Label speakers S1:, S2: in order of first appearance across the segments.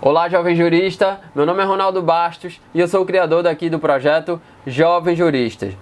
S1: Olá, jovem jurista, meu nome é Ronaldo Bastos e eu sou o criador daqui do projeto Jovens Juristas.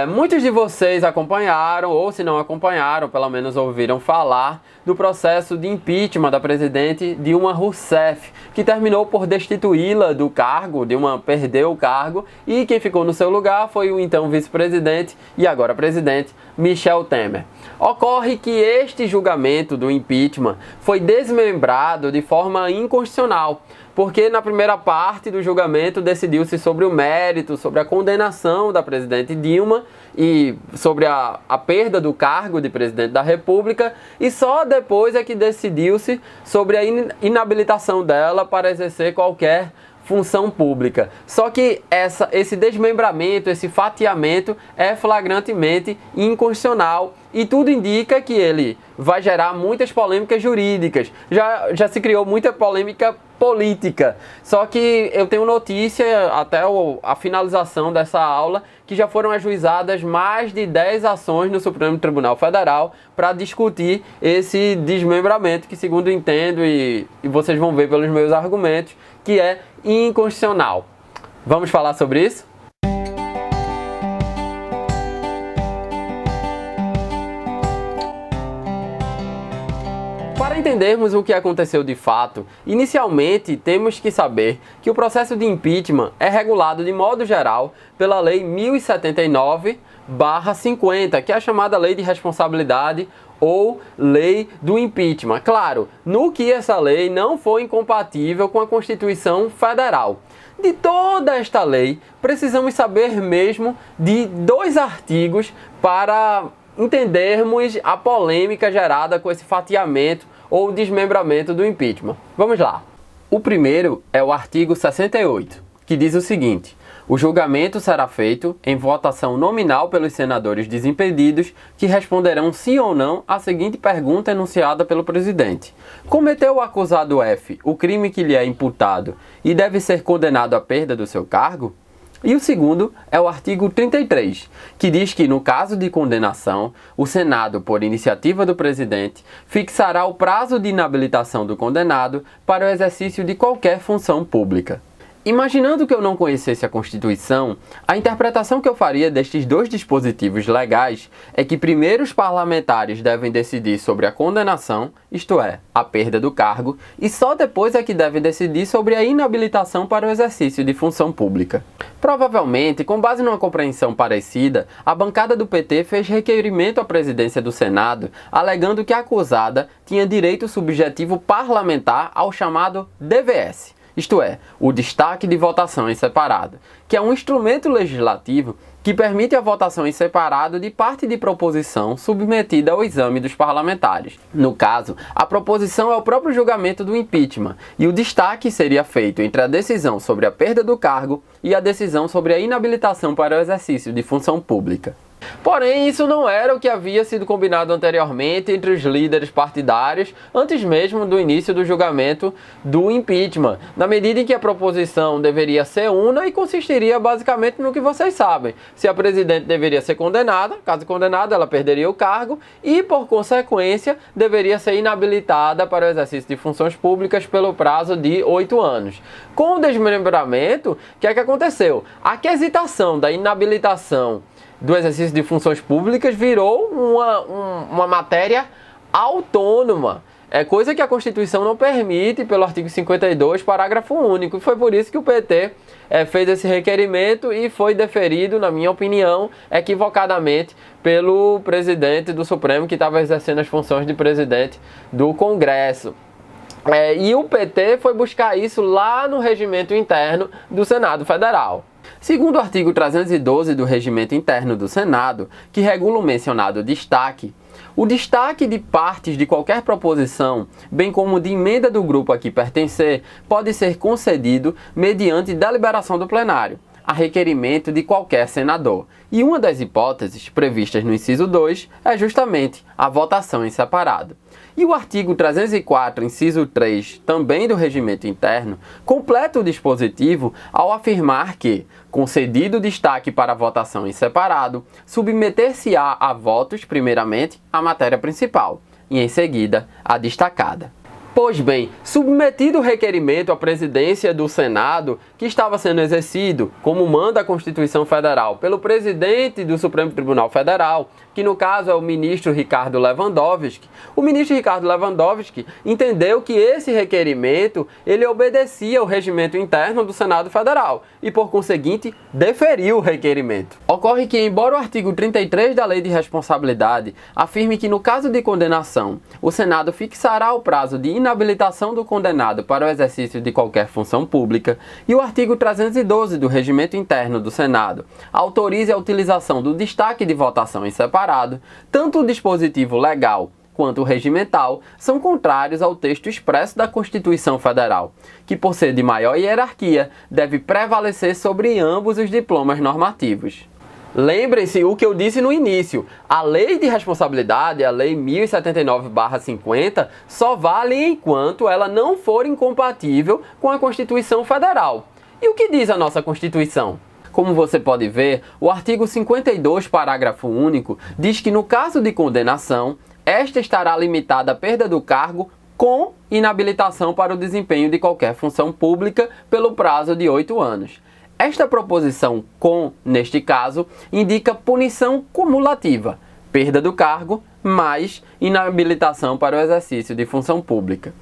S1: Muitos de vocês acompanharam, ou se não acompanharam, pelo menos ouviram falar do processo de impeachment da presidente Dilma Rousseff, que terminou por destituí-la do cargo. Dilma perdeu o cargo e quem ficou no seu lugar foi o então vice-presidente e agora presidente Michel Temer. Ocorre que este julgamento do impeachment foi desmembrado de forma inconstitucional, porque na primeira parte do julgamento decidiu-se sobre o mérito, sobre a condenação da presidente Dilma e sobre a perda do cargo de presidente da República, e só depois é que decidiu-se sobre a inabilitação dela para exercer qualquer função pública. Só que esse desmembramento, esse fatiamento é flagrantemente inconstitucional e tudo indica que ele vai gerar muitas polêmicas jurídicas. Já se criou muita polêmica política. Só que eu tenho notícia, até a finalização dessa aula, que já foram ajuizadas mais de 10 ações no Supremo Tribunal Federal para discutir esse desmembramento, que segundo entendo e vocês vão ver pelos meus argumentos, que é inconstitucional. Vamos falar sobre isso? Para entendermos o que aconteceu de fato, inicialmente temos que saber que o processo de impeachment é regulado de modo geral pela Lei 1079/50, que é a chamada Lei de Responsabilidade ou Lei do Impeachment. Claro, no que essa lei não foi incompatível com a Constituição Federal. De toda esta lei, precisamos saber mesmo de 2 artigos para entendermos a polêmica gerada com esse fatiamento ou desmembramento do impeachment. Vamos lá. O primeiro é o artigo 68, que diz o seguinte: o julgamento será feito em votação nominal pelos senadores desimpedidos, que responderão sim ou não à seguinte pergunta enunciada pelo presidente: cometeu o acusado F o crime que lhe é imputado e deve ser condenado à perda do seu cargo? E o segundo é o artigo 33, que diz que, no caso de condenação, o Senado, por iniciativa do presidente, fixará o prazo de inabilitação do condenado para o exercício de qualquer função pública. Imaginando que eu não conhecesse a Constituição, a interpretação que eu faria destes 2 dispositivos legais é que primeiro os parlamentares devem decidir sobre a condenação, isto é, a perda do cargo, e só depois é que devem decidir sobre a inabilitação para o exercício de função pública. Provavelmente, com base numa compreensão parecida, a bancada do PT fez requerimento à presidência do Senado, alegando que a acusada tinha direito subjetivo parlamentar ao chamado DVS. Isto é, o destaque de votação em separado, que é um instrumento legislativo que permite a votação em separado de parte de proposição submetida ao exame dos parlamentares. No caso, a proposição é o próprio julgamento do impeachment, e o destaque seria feito entre a decisão sobre a perda do cargo e a decisão sobre a inabilitação para o exercício de função pública. Porém, isso não era o que havia sido combinado anteriormente entre os líderes partidários, antes mesmo do início do julgamento do impeachment, na medida em que a proposição deveria ser una e consistiria basicamente no que vocês sabem: se a presidente deveria ser condenada, caso condenada ela perderia o cargo e, por consequência, deveria ser inabilitada para o exercício de funções públicas pelo prazo de 8 anos. Com o desmembramento, o que é que aconteceu? A quesitação da inabilitação do exercício de funções públicas virou uma matéria autônoma. É coisa que a Constituição não permite pelo artigo 52, parágrafo único. E foi por isso que o PT fez esse requerimento e foi deferido, na minha opinião, equivocadamente pelo presidente do Supremo, que estava exercendo as funções de presidente do Congresso. E o PT foi buscar isso lá no regimento interno do Senado Federal. Segundo o artigo 312 do Regimento Interno do Senado, que regula o mencionado destaque, o destaque de partes de qualquer proposição, bem como de emenda do grupo a que pertencer, pode ser concedido mediante deliberação do plenário, a requerimento de qualquer senador. E uma das hipóteses previstas no inciso 2 é justamente a votação em separado. E o artigo 304, inciso 3, também do Regimento Interno, completa o dispositivo ao afirmar que, concedido destaque para a votação em separado, submeter-se-á a votos, primeiramente, a matéria principal, e em seguida, a destacada. Pois bem, submetido o requerimento à presidência do Senado, que estava sendo exercido, como manda a Constituição Federal, pelo presidente do Supremo Tribunal Federal, que no caso é o ministro Ricardo Lewandowski, o ministro Ricardo Lewandowski entendeu que esse requerimento ele obedecia ao regimento interno do Senado Federal e, por conseguinte, deferiu o requerimento. Ocorre que, embora o artigo 33 da Lei de Responsabilidade afirme que, no caso de condenação, o Senado fixará o prazo de inabilitação do condenado para o exercício de qualquer função pública, e o artigo 312 do Regimento Interno do Senado autorize a utilização do destaque de votação em separado, tanto o dispositivo legal quanto o regimental são contrários ao texto expresso da Constituição Federal, que, por ser de maior hierarquia, deve prevalecer sobre ambos os diplomas normativos. Lembrem-se o que eu disse no início, a Lei de Responsabilidade, a Lei 1079/50, só vale enquanto ela não for incompatível com a Constituição Federal. E o que diz a nossa Constituição? Como você pode ver, o artigo 52, parágrafo único, diz que no caso de condenação, esta estará limitada à perda do cargo com inabilitação para o desempenho de qualquer função pública pelo prazo de 8 anos. Esta proposição com, neste caso, indica punição cumulativa, perda do cargo mais inabilitação para o exercício de função pública.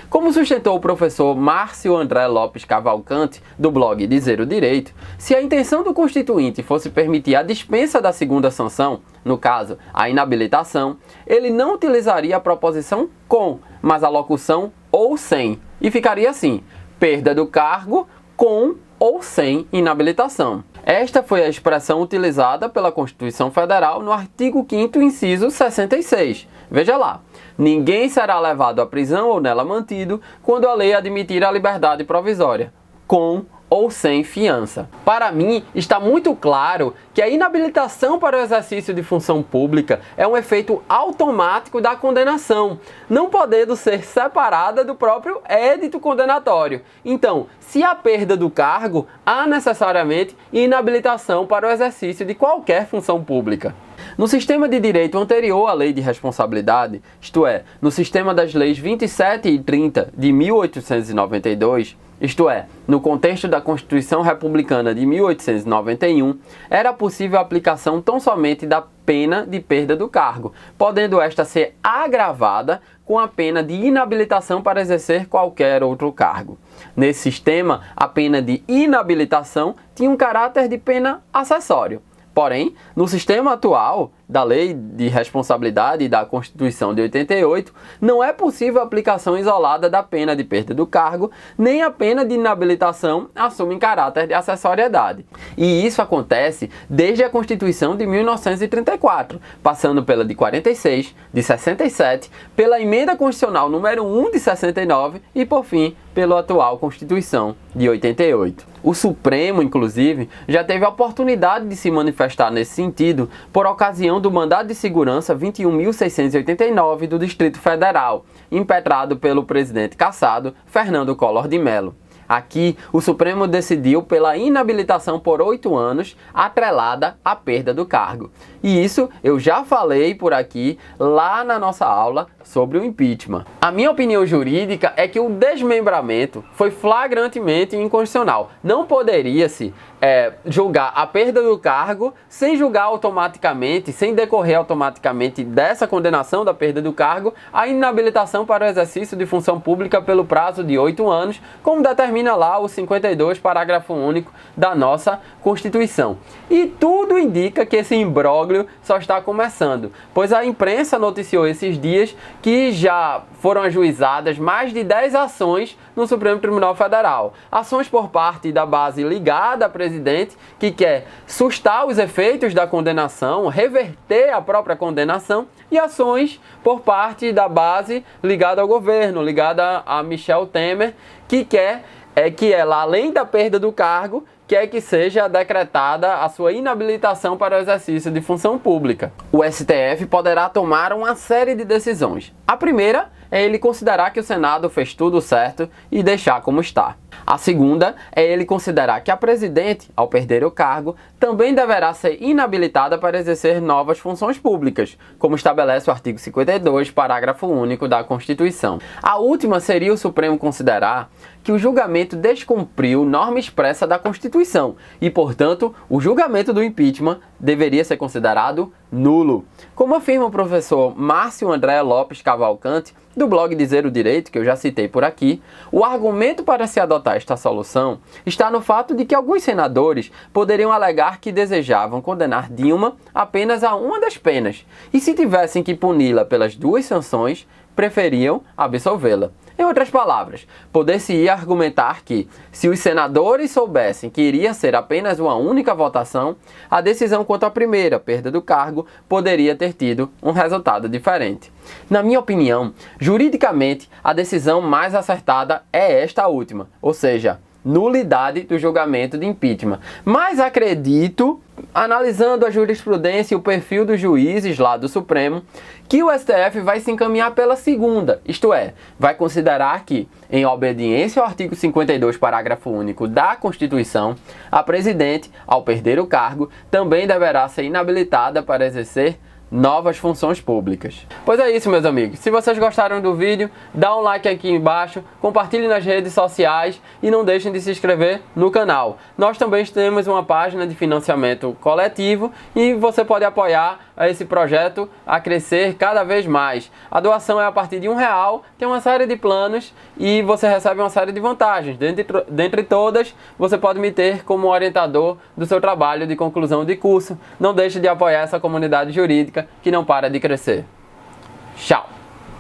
S1: Como sustentou o professor Márcio André Lopes Cavalcante, do blog Dizer o Direito, se a intenção do Constituinte fosse permitir a dispensa da segunda sanção, no caso, a inabilitação, ele não utilizaria a proposição com, mas a locução ou sem, e ficaria assim: perda do cargo com ou sem inabilitação. Esta foi a expressão utilizada pela Constituição Federal no artigo 5º, inciso 66. Veja lá: ninguém será levado à prisão ou nela mantido quando a lei admitir a liberdade provisória, com ou sem fiança. Para mim, está muito claro que a inabilitação para o exercício de função pública é um efeito automático da condenação, não podendo ser separada do próprio édito condenatório. Então, se há perda do cargo, há necessariamente inabilitação para o exercício de qualquer função pública. No sistema de direito anterior à Lei de Responsabilidade, isto é, no sistema das leis 27 e 30 de 1892, isto é, no contexto da Constituição Republicana de 1891, era possível a aplicação tão somente da pena de perda do cargo, podendo esta ser agravada com a pena de inabilitação para exercer qualquer outro cargo. Nesse sistema, a pena de inabilitação tinha um caráter de pena acessório. Porém, no sistema atual da Lei de Responsabilidade e da Constituição de 88, não é possível a aplicação isolada da pena de perda do cargo, nem a pena de inabilitação assume caráter de acessoriedade. E isso acontece desde a Constituição de 1934, passando pela de 46, de 67, pela Emenda Constitucional número 1 de 69 e, por fim, pela atual Constituição de 88. O Supremo, inclusive, já teve a oportunidade de se manifestar nesse sentido por ocasião do Mandado de Segurança 21.689 do Distrito Federal, impetrado pelo presidente cassado Fernando Collor de Mello. Aqui, o Supremo decidiu pela inabilitação por 8 anos, atrelada à perda do cargo. E isso eu já falei por aqui, lá na nossa aula sobre o impeachment. A minha opinião jurídica é que o desmembramento foi flagrantemente inconstitucional. Não poderia-se julgar a perda do cargo sem julgar automaticamente, sem decorrer automaticamente dessa condenação da perda do cargo, a inabilitação para o exercício de função pública pelo prazo de 8 anos, como determina lá o 52, parágrafo único da nossa Constituição. E tudo indica que esse imbróglio só está começando, pois a imprensa noticiou esses dias que já foram ajuizadas mais de 10 ações no Supremo Tribunal Federal. Ações por parte da base ligada à presidente, que quer sustar os efeitos da condenação, reverter a própria condenação, e ações por parte da base ligada ao governo, ligada a Michel Temer, que quer que ela, além da perda do cargo, quer que seja decretada a sua inabilitação para o exercício de função pública. O STF poderá tomar uma série de decisões. A primeira é ele considerar que o Senado fez tudo certo e deixar como está. A segunda é ele considerar que a presidente, ao perder o cargo, também deverá ser inabilitada para exercer novas funções públicas, como estabelece o artigo 52, parágrafo único da Constituição. A última seria o Supremo considerar que o julgamento descumpriu norma expressa da Constituição e, portanto, o julgamento do impeachment deveria ser considerado nulo. Como afirma o professor Márcio André Lopes Cavalcante, do blog Dizer o Direito, que eu já citei por aqui, o argumento para se adotar esta solução está no fato de que alguns senadores poderiam alegar que desejavam condenar Dilma apenas a uma das penas, e se tivessem que puni-la pelas duas sanções, preferiam absolvê-la. Em outras palavras, poder-se-ia argumentar que, se os senadores soubessem que iria ser apenas uma única votação, a decisão quanto à primeira, perda do cargo, poderia ter tido um resultado diferente. Na minha opinião, juridicamente, a decisão mais acertada é esta última, ou seja, nulidade do julgamento de impeachment. Mas acredito, analisando a jurisprudência e o perfil dos juízes lá do Supremo, que o STF vai se encaminhar pela segunda, isto é, vai considerar que, em obediência ao artigo 52, parágrafo único da Constituição, a presidente, ao perder o cargo, também deverá ser inabilitada para exercer novas funções públicas. Pois é isso, meus amigos. Se vocês gostaram do vídeo, dá um like aqui embaixo, compartilhe nas redes sociais e não deixem de se inscrever no canal. Nós também temos uma página de financiamento coletivo e você pode apoiar esse projeto a crescer cada vez mais. A doação é a partir de R$1, tem uma série de planos e você recebe uma série de vantagens. Dentre todas, você pode me ter como orientador do seu trabalho de conclusão de curso. Não deixe de apoiar essa comunidade jurídica que não para de crescer. Tchau!